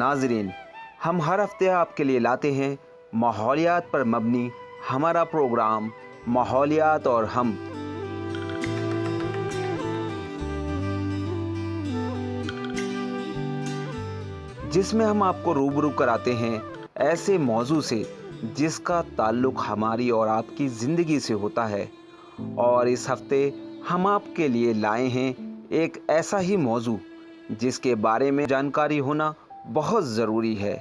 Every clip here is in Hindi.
नाजरीन, हम हर हफ्ते आपके लिए लाते हैं माहौलियात पर मबनी हमारा प्रोग्राम माहौलियात और हम, जिसमें हम आपको रूबरू कराते हैं ऐसे मौजू से जिसका ताल्लुक हमारी और आपकी ज़िंदगी से होता है। और इस हफ्ते हम आपके लिए लाए हैं एक ऐसा ही मौजू जिसके बारे में जानकारी होना बहुत ज़रूरी है।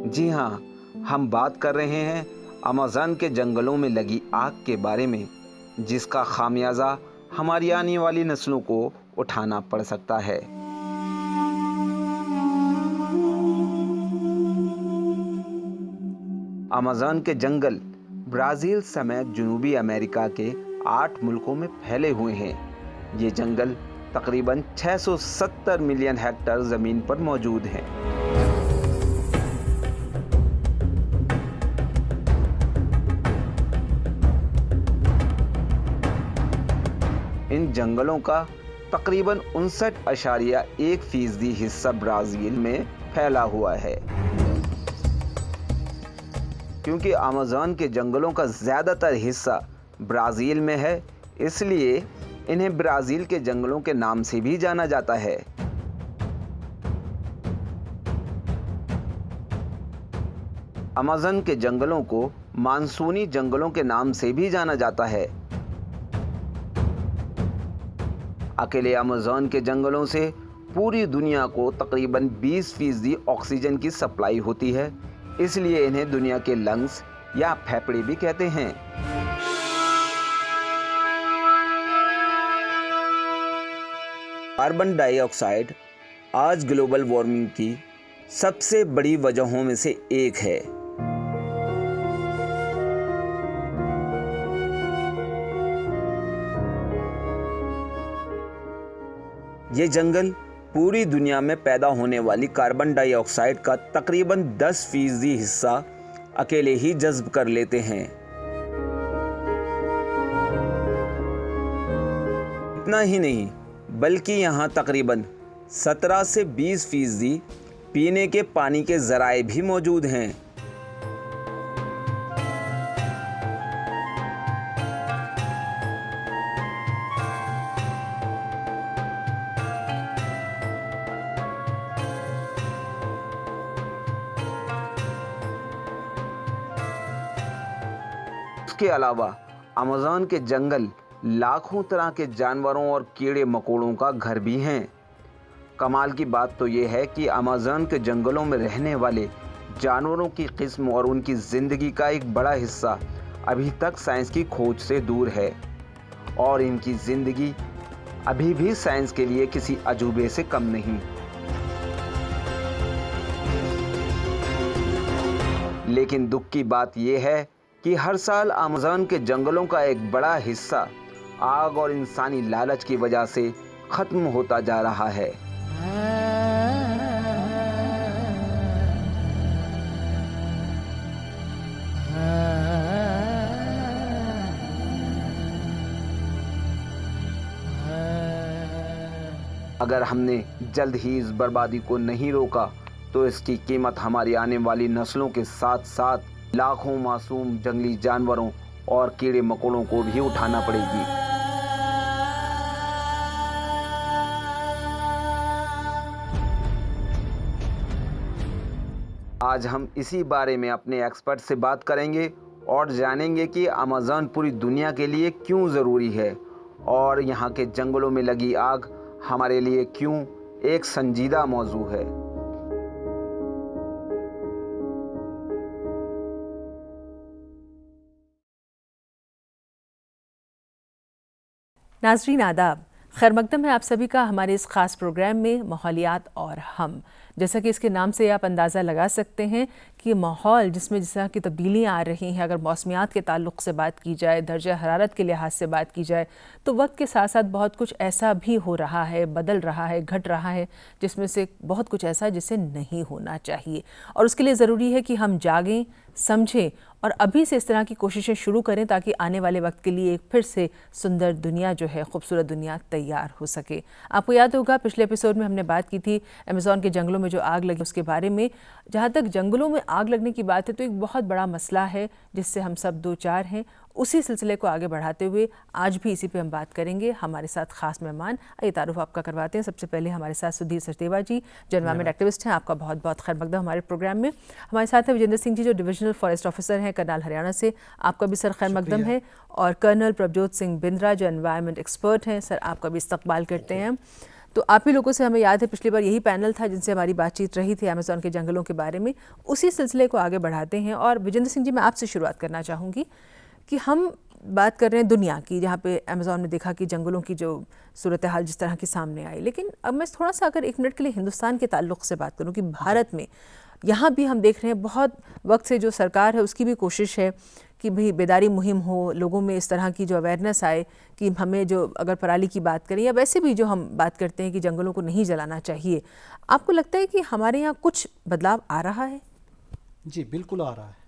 जी हाँ, हम बात कर रहे हैं अमेज़न के जंगलों में लगी आग के बारे में, जिसका खामियाजा हमारी आने वाली नस्लों को उठाना पड़ सकता है। अमेज़न के जंगल ब्राज़ील समेत जनूबी अमेरिका के 8 मुल्कों में फैले हुए हैं। ये जंगल तकरीबन 670 मिलियन हेक्टेयर ज़मीन पर मौजूद हैं। इन जंगलों का तकरीबन 59.1% हिस्सा ब्राज़ील में फैला हुआ है। क्योंकि अमेज़न के जंगलों का ज़्यादातर हिस्सा ब्राज़ील में है, इसलिए इन्हें ब्राज़ील के जंगलों के नाम से भी जाना जाता है। अमेज़न के जंगलों को मानसूनी जंगलों के नाम से भी जाना जाता है। अकेले अमेज़न के जंगलों से पूरी दुनिया को तकरीबन 20% ऑक्सीजन की सप्लाई होती है, इसलिए इन्हें दुनिया के लंग्स या फेफड़े भी कहते हैं। कार्बन डाइऑक्साइड आज ग्लोबल वार्मिंग की सबसे बड़ी वजहों में से एक है। ये जंगल पूरी दुनिया में पैदा होने वाली कार्बन डाइऑक्साइड का तकरीबन 10% हिस्सा अकेले ही जज़्ब कर लेते हैं। इतना ही नहीं, बल्कि यहाँ तकरीबन 17 से 20% पीने के पानी के ज़राए भी मौजूद हैं। इसके अलावा अमेज़न के जंगल लाखों तरह के जानवरों और कीड़े मकोड़ों का घर भी हैं। कमाल की बात तो ये है कि अमेज़न के जंगलों में रहने वाले जानवरों की किस्म और उनकी ज़िंदगी का एक बड़ा हिस्सा अभी तक साइंस की खोज से दूर है, और इनकी ज़िंदगी अभी भी साइंस के लिए किसी अजूबे से कम नहीं। लेकिन दुख की बात यह है कि हर साल अमेज़न के जंगलों का एक बड़ा हिस्सा आग और इंसानी लालच की वजह से खत्म होता जा रहा है। अगर हमने जल्द ही इस बर्बादी को नहीं रोका तो इसकी कीमत हमारी आने वाली नस्लों के साथ साथ लाखों मासूम जंगली जानवरों और कीड़े मकोड़ों को भी उठाना पड़ेगी। आज हम इसी बारे में अपने एक्सपर्ट से बात करेंगे और जानेंगे कि अमेज़न पूरी दुनिया के लिए क्यों ज़रूरी है और यहाँ के जंगलों में लगी आग हमारे लिए क्यों एक संजीदा मौजू है। नाज़रीन आदाब, खैर मकदम है आप सभी का हमारे इस ख़ास प्रोग्राम में माहौलियात और हम। जैसा कि इसके नाम से आप अंदाज़ा लगा सकते हैं कि माहौल जिसमें जिस तरह की तब्दीलियाँ आ रही हैं, अगर मौसमियात के ताल्लुक़ से बात की जाए, दर्जा हरारत के लिहाज से बात की जाए, तो वक्त के साथ साथ बहुत कुछ ऐसा भी हो रहा है, बदल रहा है, घट रहा है, जिसमें से बहुत कुछ ऐसा जिसे नहीं होना चाहिए। और उसके लिए ज़रूरी है कि हम जागें, समझें और अभी से इस तरह की कोशिशें शुरू करें ताकि आने वाले वक्त के लिए एक फिर से सुंदर दुनिया जो है, खूबसूरत दुनिया तैयार हो सके। आपको याद होगा पिछले एपिसोड में हमने बात की थी अमेज़ॉन के जंगलों में जो आग लगी उसके बारे में। जहाँ तक जंगलों में आग लगने की बात है तो एक बहुत बड़ा मसला है जिससे हम सब दो चार हैं। उसी सिलसिले को आगे बढ़ाते हुए आज भी इसी पे हम बात करेंगे। हमारे साथ खास मेहमान, आइए तारुफ आपका करवाते हैं। सबसे पहले हमारे साथ सुधीर सचदेवा जी, जो एनवायरमेंट एक्टिविस्ट हैं, आपका बहुत बहुत खैर मकदम हमारे प्रोग्राम में। हमारे साथ हैं विजेंद्र सिंह जी, जो डिविजनल फॉरेस्ट ऑफिसर हैं करनाल हरियाणा से, आपका भी सर खैर मकदम है। और कर्नल प्रभजोत सिंह बिंद्रा, जो एनवायरमेंट एक्सपर्ट हैं, सर आपका भी इस्तकबाल करते हैं। तो आप ही लोगों से हमें याद है पिछली बार यही पैनल था जिनसे हमारी बातचीत रही थी अमेज़ॉन के जंगलों के बारे में। उसी सिलसिले को आगे बढ़ाते हैं और विजेंद्र सिंह जी, मैं आपसे शुरुआत करना चाहूँगी कि हम बात कर रहे हैं दुनिया की, जहाँ पे अमेज़ॉन में देखा कि जंगलों की जो सूरत हाल जिस तरह की सामने आई, लेकिन अब मैं थोड़ा सा अगर एक मिनट के लिए हिंदुस्तान के ताल्लुक़ से बात करूँ कि भारत में यहाँ भी हम देख रहे हैं बहुत वक्त से जो सरकार है उसकी भी कोशिश है कि भाई बेदारी मुहिम हो, लोगों में इस तरह की जो अवेयरनेस आए कि हमें जो अगर पराली की बात करें या वैसे भी जो हम बात करते हैं कि जंगलों को नहीं जलाना चाहिए। आपको लगता है कि हमारे यहाँ कुछ बदलाव आ रहा है? जी बिल्कुल आ रहा है।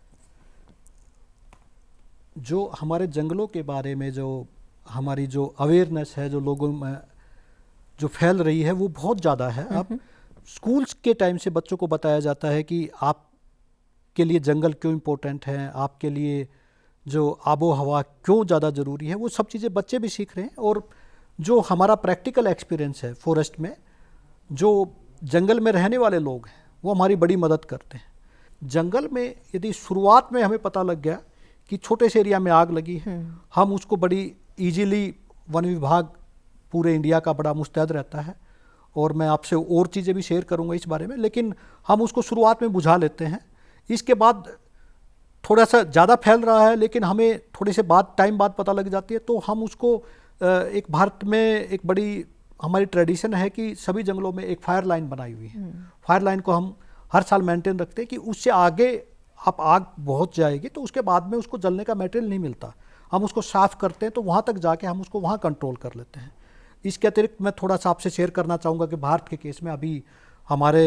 जो हमारे जंगलों के बारे में जो हमारी जो अवेयरनेस है, जो लोगों में जो फैल रही है, वो बहुत ज़्यादा है। अब स्कूल्स के टाइम से बच्चों को बताया जाता है कि आपके लिए जंगल क्यों इम्पोर्टेंट है, आपके लिए जो आबो हवा क्यों ज़्यादा ज़रूरी है, वो सब चीज़ें बच्चे भी सीख रहे हैं। और जो हमारा प्रैक्टिकल एक्सपीरियंस है फॉरेस्ट में, जो जंगल में रहने वाले लोग हैं, वो हमारी बड़ी मदद करते हैं। जंगल में यदि शुरुआत में हमें पता लग गया कि छोटे से एरिया में आग लगी है, हम उसको बड़ी इजीली, वन विभाग पूरे इंडिया का बड़ा मुस्तैद रहता है और मैं आपसे और चीज़ें भी शेयर करूंगा इस बारे में, लेकिन हम उसको शुरुआत में बुझा लेते हैं। इसके बाद थोड़ा सा ज़्यादा फैल रहा है, लेकिन हमें थोड़े से टाइम बाद पता लग जाती है, तो हम उसको एक भारत में एक बड़ी हमारी ट्रेडिशन है कि सभी जंगलों में एक फायर लाइन बनाई हुई है। फायर लाइन को हम हर साल मेंटेन रखते हैं कि उससे आगे आप आग बहुत जाएगी तो उसके बाद में उसको जलने का मटेरियल नहीं मिलता, हम उसको साफ़ करते हैं, तो वहाँ तक जाके हम उसको वहाँ कंट्रोल कर लेते हैं। इसके अतिरिक्त मैं थोड़ा सा आपसे शेयर करना चाहूँगा कि भारत के केस में अभी हमारे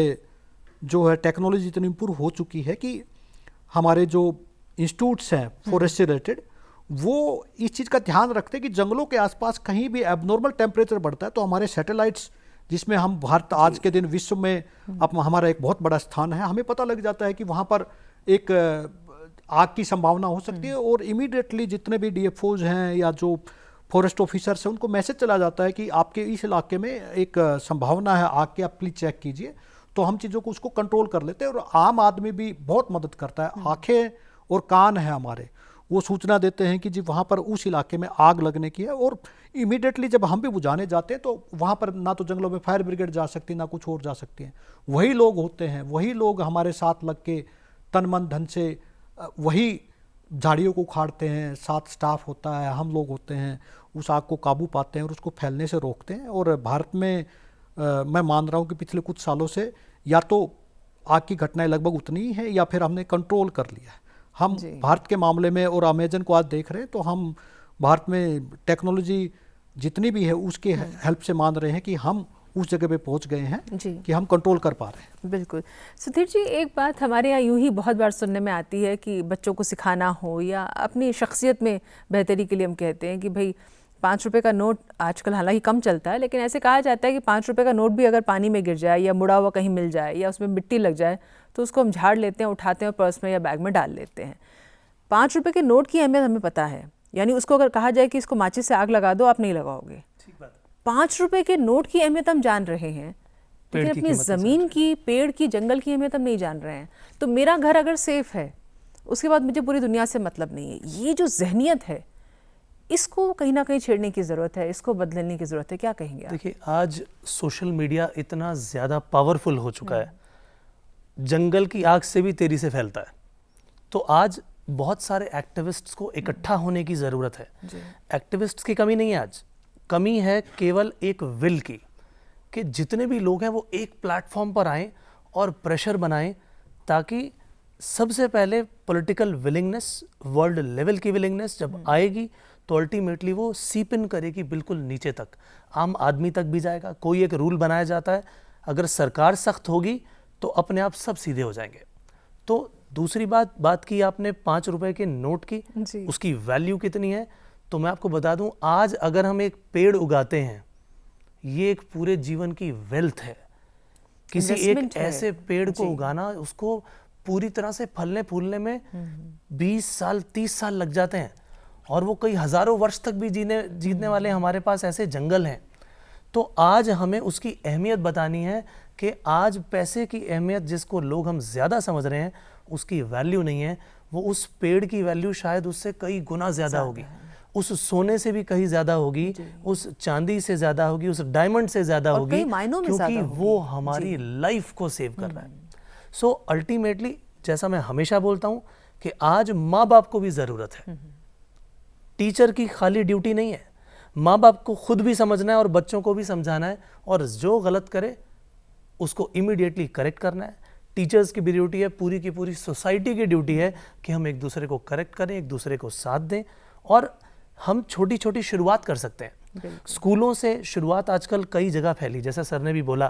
जो है टेक्नोलॉजी इतनी इम्प्रूव हो चुकी है कि हमारे जो इंस्टीट्यूट्स हैं फॉरेस्ट से रिलेटेड, वो इस चीज़ का ध्यान रखते हैं कि जंगलों के आसपास कहीं भी एबनॉर्मल टेम्परेचर बढ़ता है तो हमारे सैटेलाइट्स, जिसमें हम भारत आज के दिन विश्व में अब हमारा एक बहुत बड़ा स्थान है, हमें पता लग जाता है कि वहाँ पर एक आग की संभावना हो सकती है और इमीडिएटली जितने भी डीएफओज हैं या जो फॉरेस्ट ऑफिसर्स हैं उनको मैसेज चला जाता है कि आपके इस इलाके में एक संभावना है आग की, आप प्लीज चेक कीजिए। तो हम चीज़ों को उसको कंट्रोल कर लेते हैं और आम आदमी भी बहुत मदद करता है। आंखें और कान हैं हमारे, वो सूचना देते हैं कि जी वहाँ पर उस इलाके में आग लगने की है, और इमीडिएटली जब हम भी बुझाने जाते हैं तो वहाँ पर ना तो जंगलों में फायर ब्रिगेड जा सकती, ना कुछ और जा सकती है। वही लोग होते हैं, वही लोग हमारे साथ लग के तन मन धन से वही झाड़ियों को उखाड़ते हैं, साथ स्टाफ होता है, हम लोग होते हैं, उस आग को काबू पाते हैं और उसको फैलने से रोकते हैं। और भारत में मैं मान रहा हूँ कि पिछले कुछ सालों से या तो आग की घटनाएं लगभग उतनी ही हैं या फिर हमने कंट्रोल कर लिया है। हम भारत के मामले में और अमेजन को आज देख रहे हैं तो हम भारत में टेक्नोलॉजी जितनी भी है उसके हेल्प से मान रहे हैं कि हम उस जगह पे पहुंच गए हैं कि हम कंट्रोल कर पा रहे हैं। बिल्कुल। सुधीर जी, एक बात हमारे यहाँ यूं ही बहुत बार सुनने में आती है कि बच्चों को सिखाना हो या अपनी शख्सियत में बेहतरी के लिए हम कहते हैं कि भाई 5 रुपए का नोट आजकल हालांकि कम चलता है, लेकिन ऐसे कहा जाता है कि 5 रुपए का नोट भी अगर पानी में गिर जाए या मुड़ा हुआ कहीं मिल जाए या उसमें मिट्टी लग जाए तो उसको हम झाड़ लेते हैं, उठाते हैं और पर्स में या बैग में डाल लेते हैं। 5 रुपए के नोट की अहमियत हमें पता है, यानी उसको अगर कहा जाए कि इसको माचिस से आग लगा दो, आप नहीं लगाओगे। 5 रुपए के नोट की अहमियत हम जान रहे हैं, लेकिन अपनी ज़मीन की, पेड़ की, जंगल की अहमियत हम नहीं जान रहे हैं। तो मेरा घर अगर सेफ है उसके बाद मुझे पूरी दुनिया से मतलब नहीं है। ये जो जहनियत है इसको कहीं ना कहीं छेड़ने की ज़रूरत है, इसको बदलने की ज़रूरत है। क्या कहेंगे आप? देखिए, आज सोशल मीडिया इतना ज़्यादा पावरफुल हो चुका है, जंगल की आग से भी तेज़ी से फैलता है। तो आज बहुत सारे एक्टिविस्ट्स को इकट्ठा होने की ज़रूरत है। एक्टिविस्ट्स की कमी नहीं है, आज कमी है केवल एक विल की, कि जितने भी लोग हैं वो एक प्लेटफॉर्म पर आएं और प्रेशर बनाएं, ताकि सबसे पहले पॉलिटिकल विलिंगनेस, वर्ल्ड लेवल की विलिंगनेस जब आएगी तो अल्टीमेटली वो सीप इन करेगी बिल्कुल नीचे तक, आम आदमी तक भी जाएगा। कोई एक रूल बनाया जाता है, अगर सरकार सख्त होगी तो अपने आप सब सीधे हो जाएंगे। तो दूसरी बात की आपने 5 रुपए के नोट की, जी। उसकी वैल्यू कितनी है, तो मैं आपको बता दूं, आज अगर हम एक पेड़ उगाते हैं, ये एक पूरे जीवन की वेल्थ है। किसी एक Investment है। ऐसे पेड़ को जी। उगाना, उसको पूरी तरह से फलने फूलने में 20 साल 30 साल लग जाते हैं, और वो कई हजारों वर्ष तक भी जीने वाले हमारे पास ऐसे जंगल हैं। तो आज हमें उसकी अहमियत बतानी है कि आज पैसे की अहमियत जिसको लोग हम ज़्यादा समझ रहे हैं, उसकी वैल्यू नहीं है। वो उस पेड़ की वैल्यू शायद उससे कई गुना ज़्यादा होगी, उस सोने से भी कहीं ज़्यादा होगी, उस चांदी से ज़्यादा होगी, उस डायमंड से ज़्यादा और होगी, कई मायनों में क्योंकि ज़्यादा होगी। वो हमारी लाइफ को सेव कर रहा है। सो अल्टीमेटली, जैसा मैं हमेशा बोलता हूँ कि आज माँ बाप को भी ज़रूरत है। टीचर की खाली ड्यूटी नहीं है, माँ बाप को खुद भी समझना है और बच्चों को भी समझाना है, और जो गलत करे उसको इमीडिएटली करेक्ट करना है। टीचर्स की भी ड्यूटी है, पूरी की पूरी सोसाइटी की ड्यूटी है कि हम एक दूसरे को करेक्ट करें, एक दूसरे को साथ दें, और हम छोटी छोटी शुरुआत कर सकते हैं। स्कूलों से शुरुआत आजकल कई जगह फैली, जैसा सर ने भी बोला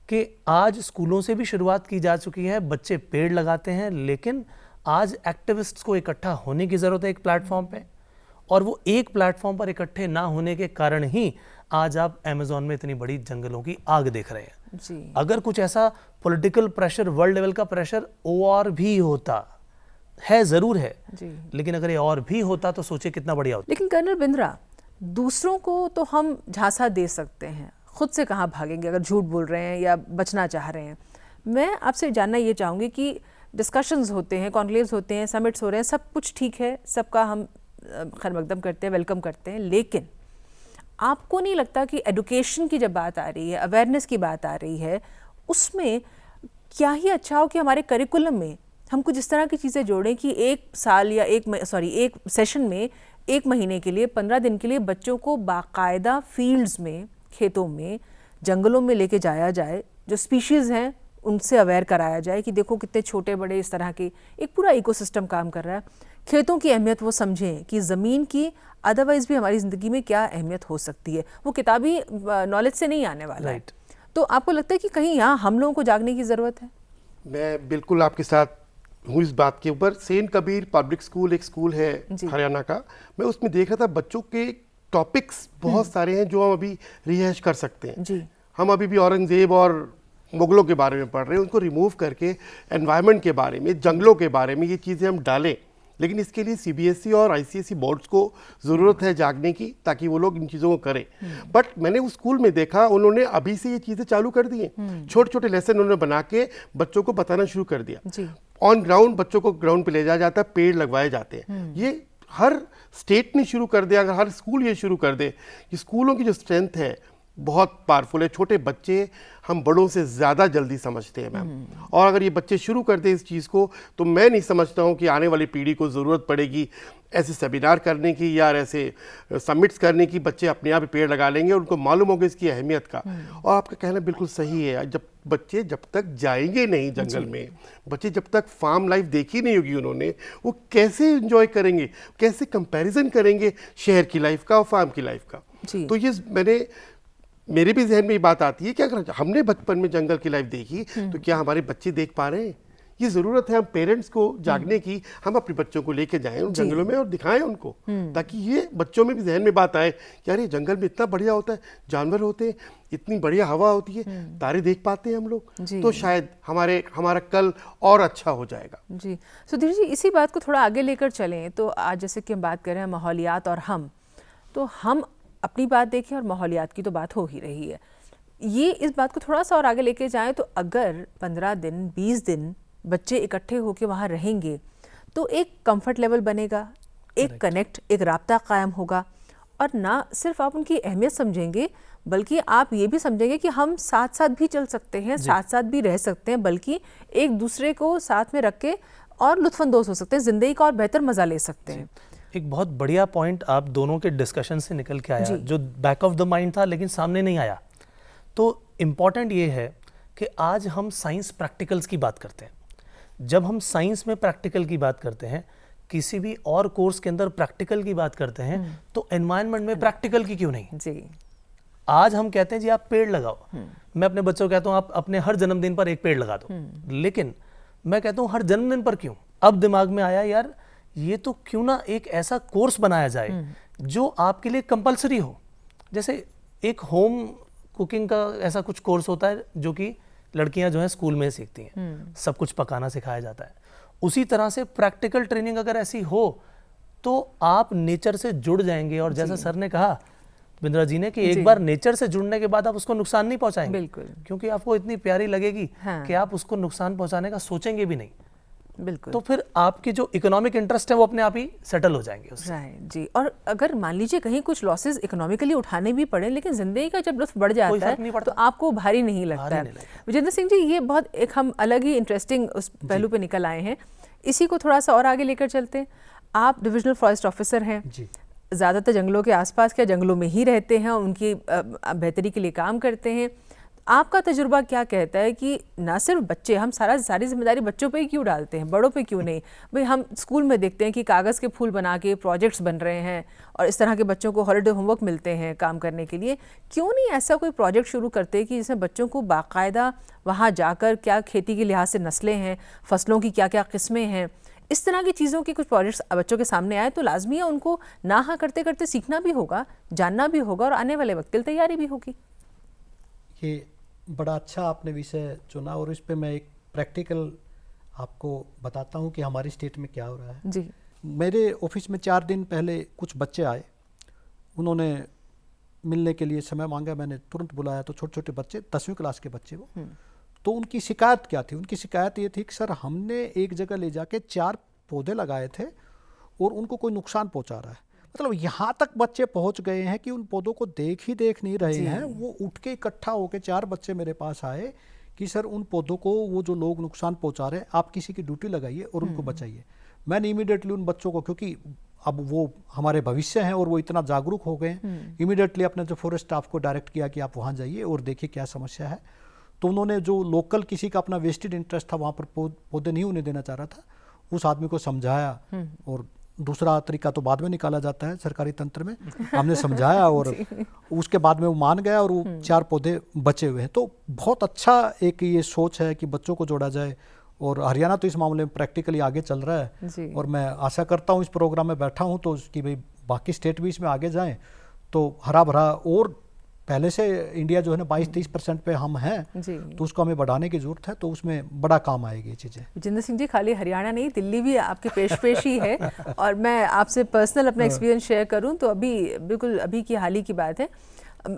कि आज स्कूलों से भी शुरुआत की जा चुकी है। बच्चे पेड़ लगाते हैं, लेकिन आज एक्टिविस्ट्स को इकट्ठा होने की ज़रूरत है एक प्लेटफॉर्म पे, और वो एक प्लेटफॉर्म पर इकट्ठे ना होने के कारण ही आज आप अमेज़न में इतनी बड़ी जंगलों की आग देख रहे हैं। जी। अगर कुछ ऐसा पॉलिटिकल प्रेशर, वर्ल्ड लेवल का प्रेशर और भी होता है, ज़रूर है, जी। लेकिन अगर ये और भी होता तो सोचिए कितना बढ़िया होता। लेकिन कर्नल बिंद्रा, दूसरों को तो हम झांसा दे सकते हैं, खुद से कहाँ भागेंगे अगर झूठ बोल रहे हैं या बचना चाह रहे हैं। मैं आपसे जानना ये चाहूँगी कि डिस्कशंस होते हैं, कॉन्क्लेव्स होते हैं, समिट्स हो रहे हैं, सब कुछ ठीक है, सबका हम खैर मकदम करते हैं, वेलकम करते हैं, लेकिन आपको नहीं लगता कि एडुकेशन की जब बात आ रही है, अवेयरनेस की बात आ रही है, उसमें क्या ही अच्छा हो कि हमारे करिकुलम में हम कुछ इस तरह की चीज़ें जोड़ें कि एक साल या एक सेशन में 1 महीने के लिए, 15 दिन के लिए बच्चों को बाकायदा फील्ड्स में, खेतों में, जंगलों में लेके जाया जाए, जो स्पीशीज़ हैं उनसे अवेयर कराया जाए कि देखो कितने छोटे बड़े इस तरह के एक पूरा इकोसिस्टम काम कर रहा है। खेतों की अहमियत वो समझें कि ज़मीन की अदरवाइज़ भी हमारी ज़िंदगी में क्या अहमियत हो सकती है, वो किताबी नॉलेज से नहीं आने वाला है। तो आपको लगता है कि कहीं यहाँ हम लोगों को जागने की ज़रूरत है? मैं बिल्कुल आपके साथ हूँ इस बात के ऊपर। सेंट कबीर पब्लिक स्कूल एक स्कूल है हरियाणा का, मैं उसमें देख रहा था बच्चों के टॉपिक्स बहुत सारे हैं जो हम अभी रिहाइश कर सकते हैं। जी। हम अभी भी औरंगजेब और मुगलों के बारे में पढ़ रहे हैं, उनको रिमूव करके एनवायरनमेंट के बारे में, जंगलों के बारे में ये चीज़ें हम डालें। लेकिन इसके लिए सीबीएसई और आईसीएसई बोर्ड्स को ज़रूरत है जागने की, ताकि वो लोग इन चीज़ों को करें। बट मैंने उस स्कूल में देखा, उन्होंने अभी से ये चीज़ें चालू कर दी हैं। छोटे छोटे लेसन उन्होंने बना के बच्चों को बताना शुरू कर दिया। ऑन ग्राउंड बच्चों को ग्राउंड पे ले जाया जाता है, पेड़ लगवाए जाते हैं। ये हर स्टेट ने शुरू कर दिया, अगर हर स्कूल ये शुरू कर दे कि स्कूलों की जो स्ट्रेंथ है बहुत पावरफुल है। छोटे बच्चे हम बड़ों से ज़्यादा जल्दी समझते हैं मैम, और अगर ये बच्चे शुरू कर दें इस चीज़ को, तो मैं नहीं समझता हूँ कि आने वाली पीढ़ी को ज़रूरत पड़ेगी ऐसे सेमिनार करने की या ऐसे समिट्स करने की। बच्चे अपने आप ही पेड़ लगा लेंगे, उनको मालूम होगा इसकी अहमियत का। और आपका कहना बिल्कुल सही है, जब तक जाएंगे नहीं जंगल में, बच्चे जब तक फार्म लाइफ देखी नहीं होगी उन्होंने, वो कैसे एंजॉय करेंगे, कैसे कंपैरिजन करेंगे शहर की लाइफ का और फार्म की लाइफ का। तो ये मेरे भी जहन में ये बात आती है कि अगर हमने बचपन में जंगल की लाइफ देखी तो क्या हमारे बच्चे देख पा रहे हैं? ये ज़रूरत है हम पेरेंट्स को जागने की, हम अपने बच्चों को लेके जाएं उन जंगलों में और दिखाएं उनको, ताकि ये बच्चों में भी जहन में बात आए कि यार ये जंगल में इतना बढ़िया होता है, जानवर होते हैं, इतनी बढ़िया हवा होती है, तारे देख पाते हैं हम लोग, तो शायद हमारा कल और अच्छा हो जाएगा। जी सुधीर जी, इसी बात को थोड़ा आगे लेकर चलें तो आज जैसे कि हम बात कर रहे हैं माहौलियात और हम अपनी बात देखें और माहौलियात की तो बात हो ही रही है। ये इस बात को थोड़ा सा और आगे लेके जाएं तो अगर 15 दिन 20 दिन बच्चे इकट्ठे होकर वहाँ रहेंगे तो एक कंफर्ट लेवल बनेगा, एक कनेक्ट, एक राब्ता कायम होगा, और ना सिर्फ आप उनकी अहमियत समझेंगे बल्कि आप ये भी समझेंगे कि हम साथ साथ भी चल सकते हैं, साथ साथ भी रह सकते हैं, बल्कि एक दूसरे को साथ में रख के और लुत्फानंदोज हो सकते हैं, ज़िंदगी का और बेहतर मज़ा ले सकते हैं। एक बहुत बढ़िया पॉइंट आप दोनों के डिस्कशन से निकल के आया, जो बैक ऑफ द माइंड था लेकिन सामने नहीं आया। तो इम्पॉर्टेंट ये है कि आज हम साइंस प्रैक्टिकल्स की बात करते हैं। जब हम साइंस में प्रैक्टिकल की बात करते हैं, किसी भी और कोर्स के अंदर प्रैक्टिकल की बात करते हैं, तो एनवायरनमेंट में प्रैक्टिकल की क्यों नहीं? जी, आज हम कहते हैं जी आप पेड़ लगाओ, मैं अपने बच्चों को कहता हूँ आप अपने हर जन्मदिन पर एक पेड़ लगा दो, लेकिन मैं कहता हूँ हर जन्मदिन पर क्यों? अब दिमाग में आया यार ये तो क्यों ना एक ऐसा कोर्स बनाया जाए जो आपके लिए कंपलसरी हो। जैसे एक होम कुकिंग का ऐसा कुछ कोर्स होता है जो कि लड़कियां जो है स्कूल में सीखती हैं, सब कुछ पकाना सिखाया जाता है। उसी तरह से प्रैक्टिकल ट्रेनिंग अगर ऐसी हो तो आप नेचर से जुड़ जाएंगे, और जैसा सर ने कहा बिंद्रा जी ने कि एक बार नेचर से जुड़ने के बाद आप उसको नुकसान नहीं पहुंचाएंगे, बिल्कुल, क्योंकि आपको इतनी प्यारी लगेगी हाँ। कि आप उसको नुकसान पहुंचाने का सोचेंगे भी नहीं। बिल्कुल। तो फिर आपके जो इकोनॉमिक इंटरेस्ट है वो अपने आप ही सेटल हो जाएंगे उससे। राइट जी। और अगर मान लीजिए कहीं कुछ लॉसेस इकोनॉमिकली उठाने भी पड़े, लेकिन जिंदगी का जब लुत्फ बढ़ जाता फर्क नहीं है पड़ता। तो आपको भारी नहीं लगता है। विजेंद्र सिंह जी, ये बहुत एक हम अलग ही इंटरेस्टिंग उस पहलू पे निकल आए हैं, इसी को थोड़ा सा और आगे लेकर चलते हैं। आप डिविजनल फॉरेस्ट ऑफिसर हैं जी। ज़्यादातर जंगलों के आसपास क्या जंगलों में ही रहते हैं, उनकी बेहतरी के लिए काम करते हैं। आपका तजुर्बा क्या कहता है कि ना सिर्फ बच्चे, हम सारी जिम्मेदारी बच्चों पे ही क्यों डालते हैं, बड़ों पे क्यों नहीं? भाई हम स्कूल में देखते हैं कि कागज़ के फूल बना के प्रोजेक्ट्स बन रहे हैं और इस तरह के बच्चों को हॉलीडे होमवर्क मिलते हैं काम करने के लिए। क्यों नहीं ऐसा कोई प्रोजेक्ट शुरू करते कि जिसमें बच्चों को बाकायदा वहाँ जाकर क्या खेती के लिहाज से नस्लें हैं, फसलों की क्या क्या किस्में हैं, इस तरह की चीज़ों के कुछ प्रोजेक्ट्स बच्चों के सामने आए तो लाजमी है उनको ना हाँ करते करते सीखना भी होगा, जानना भी होगा और आने वाले वक्त के लिए तैयारी भी होगी। ये बड़ा अच्छा आपने विषय चुना, और इस पे मैं एक प्रैक्टिकल आपको बताता हूँ कि हमारी स्टेट में क्या हो रहा है। जी। मेरे ऑफिस में 4 दिन पहले कुछ बच्चे आए, उन्होंने मिलने के लिए समय मांगा, मैंने तुरंत बुलाया। तो छोटे छोटे बच्चे, 10वीं क्लास के बच्चे वो। तो उनकी शिकायत क्या थी? उनकी शिकायत ये थी कि सर हमने एक जगह ले जाके 4 पौधे लगाए थे और उनको कोई नुकसान पहुंचा रहा है। मतलब यहाँ तक बच्चे पहुंच गए हैं कि उन पौधों को देख नहीं रहे हैं। वो उठ के इकट्ठा होके 4 बच्चे मेरे पास आए कि सर उन पौधों को वो जो लोग नुकसान पहुंचा रहे हैं, आप किसी की ड्यूटी लगाइए और उनको बचाइए। मैंने इमीडिएटली उन बच्चों को, क्योंकि अब वो हमारे भविष्य हैं और वो इतना जागरूक हो गए, इमीडिएटली अपने जो फॉरेस्ट स्टाफ को डायरेक्ट किया कि आप वहाँ जाइए और देखिए क्या समस्या है। तो उन्होंने, जो लोकल किसी का अपना वेस्टेड इंटरेस्ट था, वहाँ पर पौधे नहीं होने देना चाह रहा था, उस आदमी को समझाया। और दूसरा तरीका तो बाद में निकाला जाता है सरकारी तंत्र में, हमने समझाया और उसके बाद में वो मान गया और वो 4 पौधे बचे हुए हैं। तो बहुत अच्छा एक ये सोच है कि बच्चों को जोड़ा जाए, और हरियाणा तो इस मामले में प्रैक्टिकली आगे चल रहा है। और मैं आशा करता हूँ, इस प्रोग्राम में बैठा हूँ तो कि भाई बाकी स्टेट भी इसमें आगे जाएं तो हरा भरा, और पहले से इंडिया जो है ना 22-23% पे हम हैं, तो उसको हमें बढ़ाने की जरूरत है। तो उसमें बड़ा काम आएगी ये चीज़ें। विजेंद्र सिंह जी, खाली हरियाणा नहीं, दिल्ली भी आपके पेश ही है। और मैं आपसे पर्सनल अपना एक्सपीरियंस शेयर करूं तो अभी बिल्कुल अभी की हाल ही की बात है,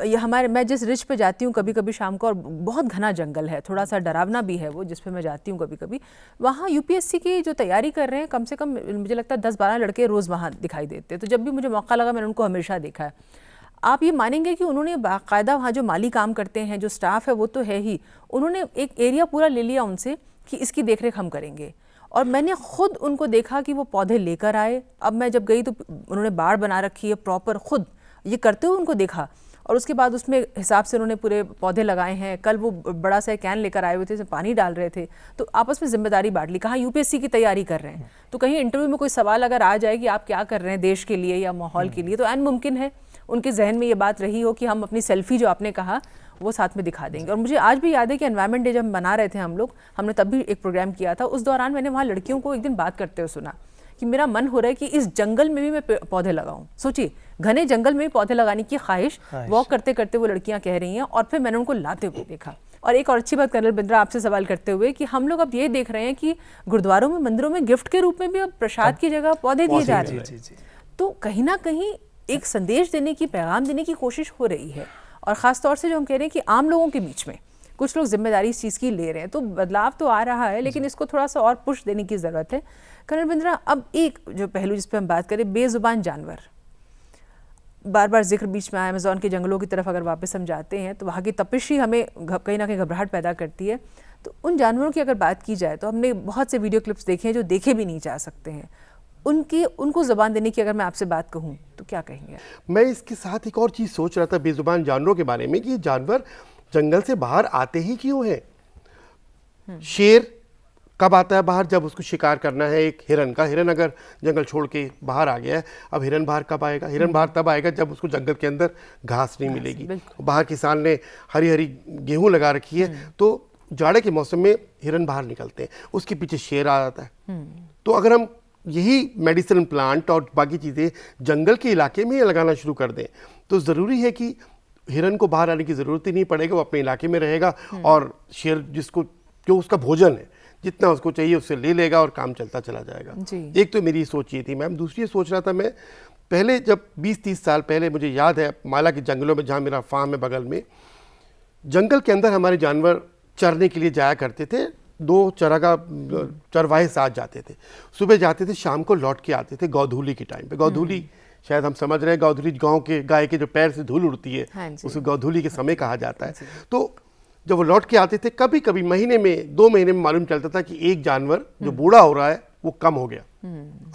ये मैं जिस रिज पे जाती हूँ कभी कभी शाम को, और बहुत घना जंगल है, थोड़ा सा डरावना भी है वो जिस पे मैं जाती हूँ कभी कभी। वहाँ यूपीएससी की जो तैयारी कर रहे हैं, कम से कम मुझे लगता है 10-12 लड़के रोज़ वहाँ दिखाई देते हैं। तो जब भी मुझे मौका लगा मैंने उनको हमेशा देखा है। आप ये मानेंगे कि उन्होंने बाकायदा वहाँ जो माली काम करते हैं, जो स्टाफ है वो तो है ही, उन्होंने एक एरिया पूरा ले लिया उनसे कि इसकी देखरेख हम करेंगे। और मैंने खुद उनको देखा कि वो पौधे लेकर आए। अब मैं जब गई तो उन्होंने बाड़ बना रखी है प्रॉपर, खुद ये करते हुए उनको देखा। और उसके बाद उसमें हिसाब से उन्होंने पूरे पौधे लगाए हैं। कल वो बड़ा सा कैन लेकर आए हुए थे, इसमें पानी डाल रहे थे। तो आपस में जिम्मेदारी बांट ली। कहाँ यूपीएससी की तैयारी कर रहे हैं, तो कहीं इंटरव्यू में कोई सवाल अगर आ जाए कि आप क्या कर रहे हैं देश के लिए या माहौल के लिए, तो ऐन मुमकिन है उनके जहन में ये बात रही हो कि हम अपनी सेल्फी जो आपने कहा वो साथ में दिखा देंगे। और मुझे आज भी याद है कि एनवायरनमेंट डे जब मना रहे थे हम लोग, हमने तब भी एक प्रोग्राम किया था। उस दौरान मैंने वहाँ लड़कियों को एक दिन बात करते हुए सुना कि मेरा मन हो रहा है कि इस जंगल में भी मैं पौधे लगाऊं। सोचिए, घने जंगल में भी पौधे लगाने की ख्वाहिश वॉक करते करते वो लड़कियां कह रही हैं। और फिर मैंने उनको लाते हुए देखा। और एक और अच्छी बात कर्नल बिंद्रा आपसे सवाल करते हुए कि हम लोग अब ये देख रहे हैं कि गुरुद्वारों में, मंदिरों में गिफ्ट के रूप में भी अब प्रसाद की जगह पौधे दिए जा रहे हैं। तो कहीं ना कहीं एक संदेश देने की, पैगाम देने की कोशिश हो रही है। और ख़ास तौर से जो हम कह रहे हैं कि आम लोगों के बीच में कुछ लोग जिम्मेदारी इस चीज़ की ले रहे हैं, तो बदलाव तो आ रहा है, लेकिन इसको थोड़ा सा और पुश देने की ज़रूरत है। कर्नल बिंद्रा, अब एक जो पहलू जिस पर हम बात करें, बेजुबान जानवर, बार बार जिक्र बीच में आया। अमेज़न के जंगलों की तरफ अगर वापस हम जाते हैं तो वहाँ की तपिश ही हमें कहीं ना कहीं घबराहट पैदा करती है। तो उन जानवरों की अगर बात की जाए तो हमने बहुत से वीडियो क्लिप्स देखे हैं जो देखे भी नहीं जा सकते हैं। उनको ज़बान देने की अगर मैं आपसे बात कहूँ तो क्या कहेंगे? मैं इसके साथ एक और चीज़ सोच रहा था बेजुबान जानवरों के बारे में कि ये जानवर जंगल से बाहर आते ही क्यों हैं? शेर कब आता है बाहर? जब उसको शिकार करना है एक हिरन का। हिरन अगर जंगल छोड़ के बाहर आ गया है, अब हिरन बाहर कब आएगा? हिरन बाहर तब आएगा जब उसको जंगल के अंदर घास नहीं मिलेगी। बाहर किसान ने हरी हरी गेहूं लगा रखी है, तो जाड़े के मौसम में हिरन बाहर निकलते हैं, उसके पीछे शेर आ जाता है। तो अगर हम यही मेडिसिन प्लांट और बाकी चीज़ें जंगल के इलाके में लगाना शुरू कर दें, तो ज़रूरी है कि हिरन को बाहर आने की ज़रूरत ही नहीं पड़ेगा, वो अपने इलाके में रहेगा और शेर जिसको जो उसका भोजन है, जितना उसको चाहिए उससे ले लेगा और काम चलता चला जाएगा। एक तो मेरी सोच ये थी मैम। दूसरी सोच रहा था मैं, पहले जब 20-30 साल पहले, मुझे याद है माला के जंगलों में, जहाँ मेरा फार्म है बगल में, जंगल के अंदर हमारे जानवर चरने के लिए जाया करते थे। 2 चरवाहे साथ जाते थे, सुबह जाते थे, शाम को लौट के आते थे गौधूली के टाइम पे। गौधूली शायद हम समझ रहे हैं, गौधूली गाँव के गाय के जो पैर से धूल उड़ती है, उसको गौधूली के समय कहा जाता है। तो जब वो लौट के आते थे, कभी कभी महीने में 2 महीने में मालूम चलता था कि एक जानवर जो बूढ़ा हो रहा है वो कम हो गया।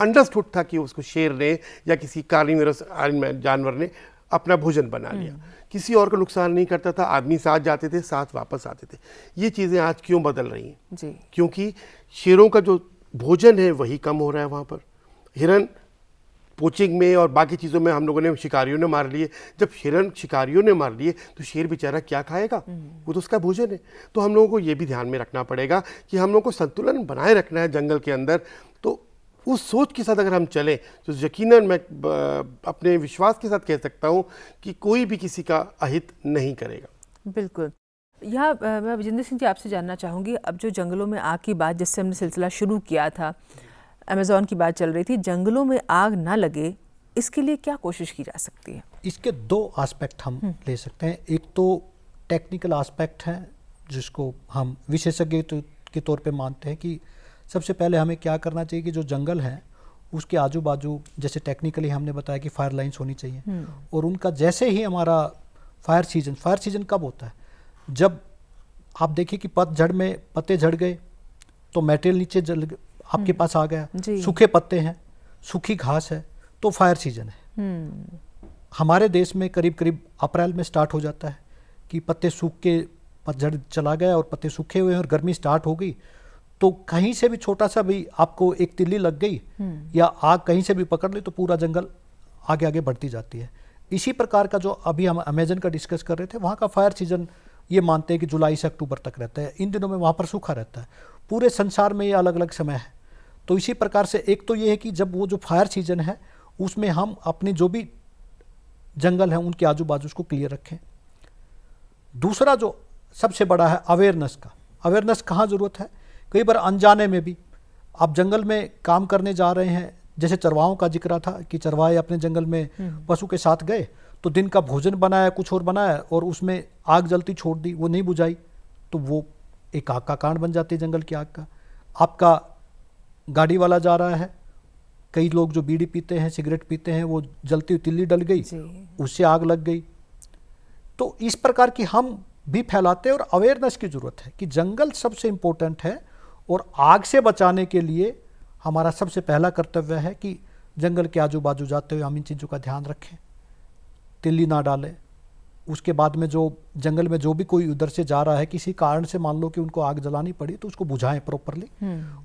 अंडरस्टूड था कि उसको शेर ने या किसी कार्निवरस जानवर ने अपना भोजन बना लिया। किसी और को नुकसान नहीं करता था, आदमी साथ जाते थे, साथ वापस आते थे। ये चीज़ें आज क्यों बदल रही हैं? क्योंकि शेरों का जो भोजन है वही कम हो रहा है वहाँ पर। हिरन पोचिंग में और बाकी चीज़ों में हम लोगों ने, शिकारियों ने मार लिए। जब हिरन शिकारियों ने मार लिए तो शेर बेचारा क्या खाएगा? वो तो उसका भोजन है। तो हम लोगों को ये भी ध्यान में रखना पड़ेगा कि हम लोगों को संतुलन बनाए रखना है जंगल के अंदर। तो उस सोच के साथ अगर हम चलें तो यकीनन मैं अपने विश्वास के साथ कह सकता हूँ कि कोई भी किसी का अहित नहीं करेगा। बिल्कुल। यहाँ मैं विजेंद्र सिंह जी आपसे जानना चाहूँगी, अब जो जंगलों में आग की बात जिससे हमने सिलसिला शुरू किया था, अमेज़न की बात चल रही थी, जंगलों में आग ना लगे इसके लिए क्या कोशिश की जा सकती है? इसके 2 एस्पेक्ट हम ले सकते हैं। एक तो टेक्निकल एस्पेक्ट है जिसको हम विशेषज्ञ के तौर पे मानते हैं कि सबसे पहले हमें क्या करना चाहिए कि जो जंगल है उसके आजू बाजू, जैसे टेक्निकली हमने बताया कि फायर लाइन्स होनी चाहिए, और उनका जैसे ही हमारा फायर सीजन कब होता है? जब आप देखिए कि पतझड़ में पत्ते झड़ गए तो मेटेरियल नीचे आपके पास आ गया, सूखे पत्ते हैं, सूखी घास है, तो फायर सीजन है। हमारे देश में करीब करीब अप्रैल में स्टार्ट हो जाता है कि पत्ते सूख के, पतझड़ चला गया और पत्ते सूखे हुए हैं और गर्मी स्टार्ट हो गई, तो कहीं से भी छोटा सा भी आपको एक तिल्ली लग गई या आग कहीं से भी पकड़ ली तो पूरा जंगल आगे आगे बढ़ती जाती है। इसी प्रकार का जो अभी हम अमेज़न का डिस्कस कर रहे थे, वहाँ का फायर सीजन ये मानते हैं कि जुलाई से अक्टूबर तक रहता है। इन दिनों में वहाँ पर सूखा रहता है। पूरे संसार में ये अलग अलग समय है। तो इसी प्रकार से एक तो ये है कि जब वो जो फायर सीजन है उसमें हम अपने जो भी जंगल हैं उनके आजू बाजू उसको क्लियर रखें। दूसरा जो सबसे बड़ा है अवेयरनेस का। अवेयरनेस कहाँ ज़रूरत है? कई बार अनजाने में भी आप जंगल में काम करने जा रहे हैं, जैसे चरवाहों का जिक्र था कि चरवाहे अपने जंगल में पशु के साथ गए तो दिन का भोजन बनाया, कुछ और बनाया और उसमें आग जलती छोड़ दी, वो नहीं बुझाई, तो वो एक आग का कारण बन जाती है, जंगल की आग का। आपका गाड़ी वाला जा रहा है, कई लोग जो बीड़ी पीते हैं, सिगरेट पीते हैं, वो जलती हुई तिल्ली डल गई, उससे आग लग गई। तो इस प्रकार की हम भी फैलाते हैं और अवेयरनेस की ज़रूरत है कि जंगल सबसे इम्पोर्टेंट है और आग से बचाने के लिए हमारा सबसे पहला कर्तव्य है कि जंगल के आजू बाजू जाते हुए हम इन चीज़ों का ध्यान रखें, तिल्ली ना डालें। उसके बाद में जो जंगल में जो भी कोई उधर से जा रहा है, किसी कारण से मान लो कि उनको आग जलानी पड़ी तो उसको बुझाएं प्रॉपरली।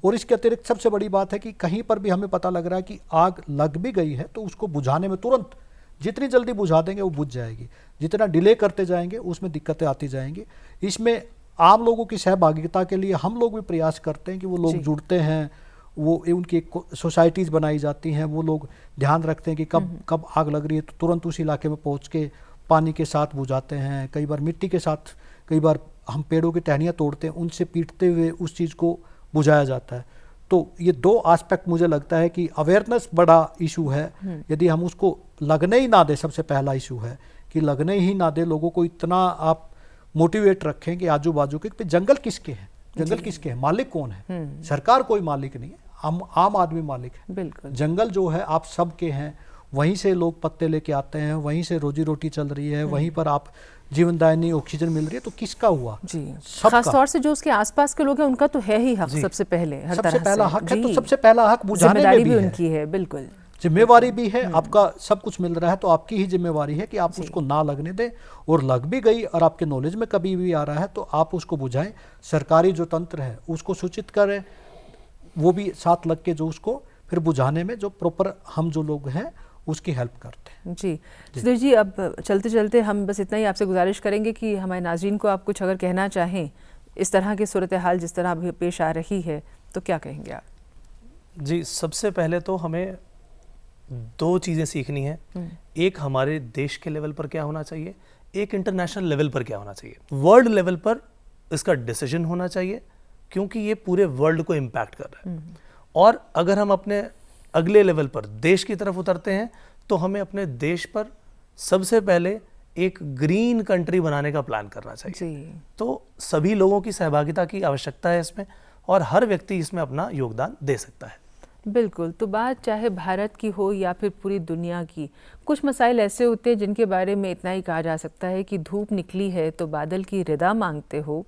और इसके अतिरिक्त सबसे बड़ी बात है कि कहीं पर भी हमें पता लग रहा है कि आग लग भी गई है तो उसको बुझाने में तुरंत जितनी जल्दी बुझा देंगे वो बुझ जाएगी। जितना डिले करते जाएंगे उसमें दिक्कतें आती जाएंगी। इसमें आम लोगों की सहभागिता के लिए हम लोग भी प्रयास करते हैं कि वो लोग जुड़ते हैं, वो उनकी एक सोसाइटीज़ बनाई जाती हैं, वो लोग ध्यान रखते हैं कि कब आग लग रही है तो तुरंत उस इलाके में पहुंच के पानी के साथ बुझाते हैं। कई बार मिट्टी के साथ, कई बार हम पेड़ों की टहनियाँ तोड़ते हैं, उनसे पीटते हुए उस चीज़ को बुझाया जाता है। तो ये 2 एस्पेक्ट मुझे लगता है कि अवेयरनेस बड़ा इशू है। यदि हम उसको लगने ही ना दें, सबसे पहला इशू है कि लगने ही ना दे, लोगों को इतना आप मोटिवेट रखें कि आजू बाजू के जंगल किसके हैं, जंगल किसके हैं, मालिक कौन है? सरकार कोई मालिक नहीं है, हम आम आदमी मालिक है। बिल्कुल। जंगल जो है आप सबके हैं, वहीं से लोग पत्ते लेके आते हैं, वहीं से रोजी रोटी चल रही है, वहीं पर आप जीवनदायिनी ऑक्सीजन मिल रही है, तो किसका हुआ? जी, खास तौर से जो उसके आसपास के लोग हैं उनका तो है ही हक सबसे पहले, हर सबसे तरह पहला से। हक है, तो सबसे पहला हक बुझाने में भी उनकी है। बिल्कुल। जिम्मेवारी भी है, आपका सब कुछ मिल रहा है तो आपकी ही जिम्मेवारी है कि आप उसको ना लगने दें, और लग भी गई और आपके नॉलेज में कभी भी आ रहा है तो आप उसको बुझाएं। सरकारी जो तंत्र है उसको सूचित करें, वो भी साथ लग के जो उसको फिर बुझाने में जो प्रॉपर हम जो लोग हैं उसकी हेल्प करते हैं। जी सुधीर जी, अब चलते चलते हम बस इतना ही आपसे गुजारिश करेंगे कि हमारे नाज़रीन को आप कुछ अगर कहना चाहें, इस तरह की सूरत हाल जिस तरह अभी पेश आ रही है, तो क्या कहेंगे आप? जी, सबसे पहले तो हमें 2 चीज़ें सीखनी है। एक हमारे देश के लेवल पर क्या होना चाहिए, एक इंटरनेशनल लेवल पर क्या होना चाहिए। वर्ल्ड लेवल पर इसका डिसीजन होना चाहिए क्योंकि ये पूरे वर्ल्ड को इम्पैक्ट कर रहा है। और अगर हम अपने अगले लेवल पर देश की तरफ उतरते हैं तो हमें अपने देश पर सबसे पहले एक ग्रीन कंट्री बनाने का प्लान करना चाहिए। जी। तो सभी लोगों की सहभागिता की आवश्यकता है इसमें, और हर व्यक्ति इसमें अपना योगदान दे सकता है। बिल्कुल, तो बात चाहे भारत की हो या फिर पूरी दुनिया की, कुछ मसाइल ऐसे होते हैं जिनके बारे में इतना ही कहा जा सकता है कि धूप निकली है तो बादल की रिदा मांगते हो,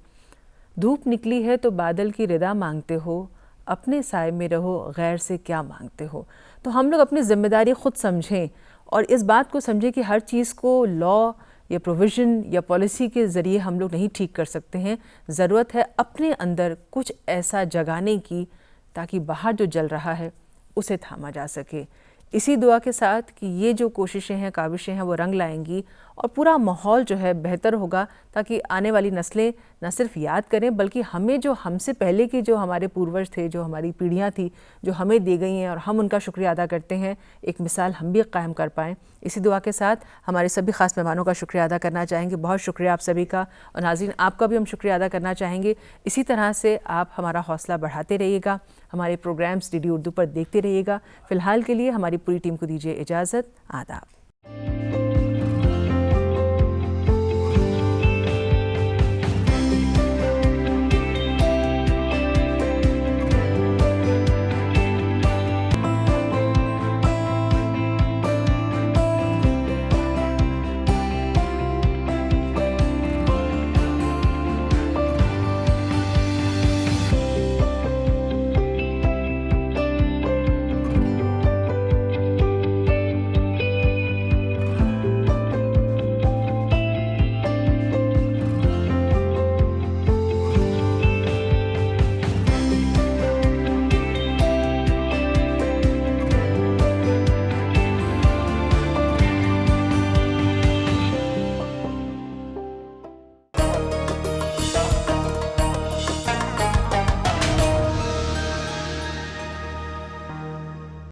धूप निकली है तो बादल की रिदा मांगते हो, अपने साए में रहो गैर से क्या मांगते हो। तो हम लोग अपनी जिम्मेदारी खुद समझें और इस बात को समझें कि हर चीज़ को लॉ या प्रोविज़न या पॉलिसी के ज़रिए हम लोग नहीं ठीक कर सकते हैं। ज़रूरत है अपने अंदर कुछ ऐसा जगाने की ताकि बाहर जो जल रहा है उसे थामा जा सके। इसी दुआ के साथ कि ये जो कोशिशें हैं, काविशें हैं, वो रंग लाएंगी और पूरा माहौल जो है बेहतर होगा, ताकि आने वाली नस्लें न सिर्फ याद करें बल्कि हमें जो हमसे पहले के जो हमारे पूर्वज थे, जो हमारी पीढ़ियाँ थी, जो हमें दी गई हैं और हम उनका शुक्रिया अदा करते हैं, एक मिसाल हम भी कायम कर पाएँ। इसी दुआ के साथ हमारे सभी ख़ास मेहमानों का शुक्रिया अदा करना चाहेंगे। बहुत शुक्रिया आप सभी का, और नाज़रीन आपका भी हम शुक्रिया अदा करना चाहेंगे। इसी तरह से आप हमारा हौसला बढ़ाते रहिएगा, हमारे प्रोग्राम्स DD उर्दू पर देखते रहिएगा। फ़िलहाल के लिए हमारी पूरी टीम को दीजिए इजाज़त। आदाब।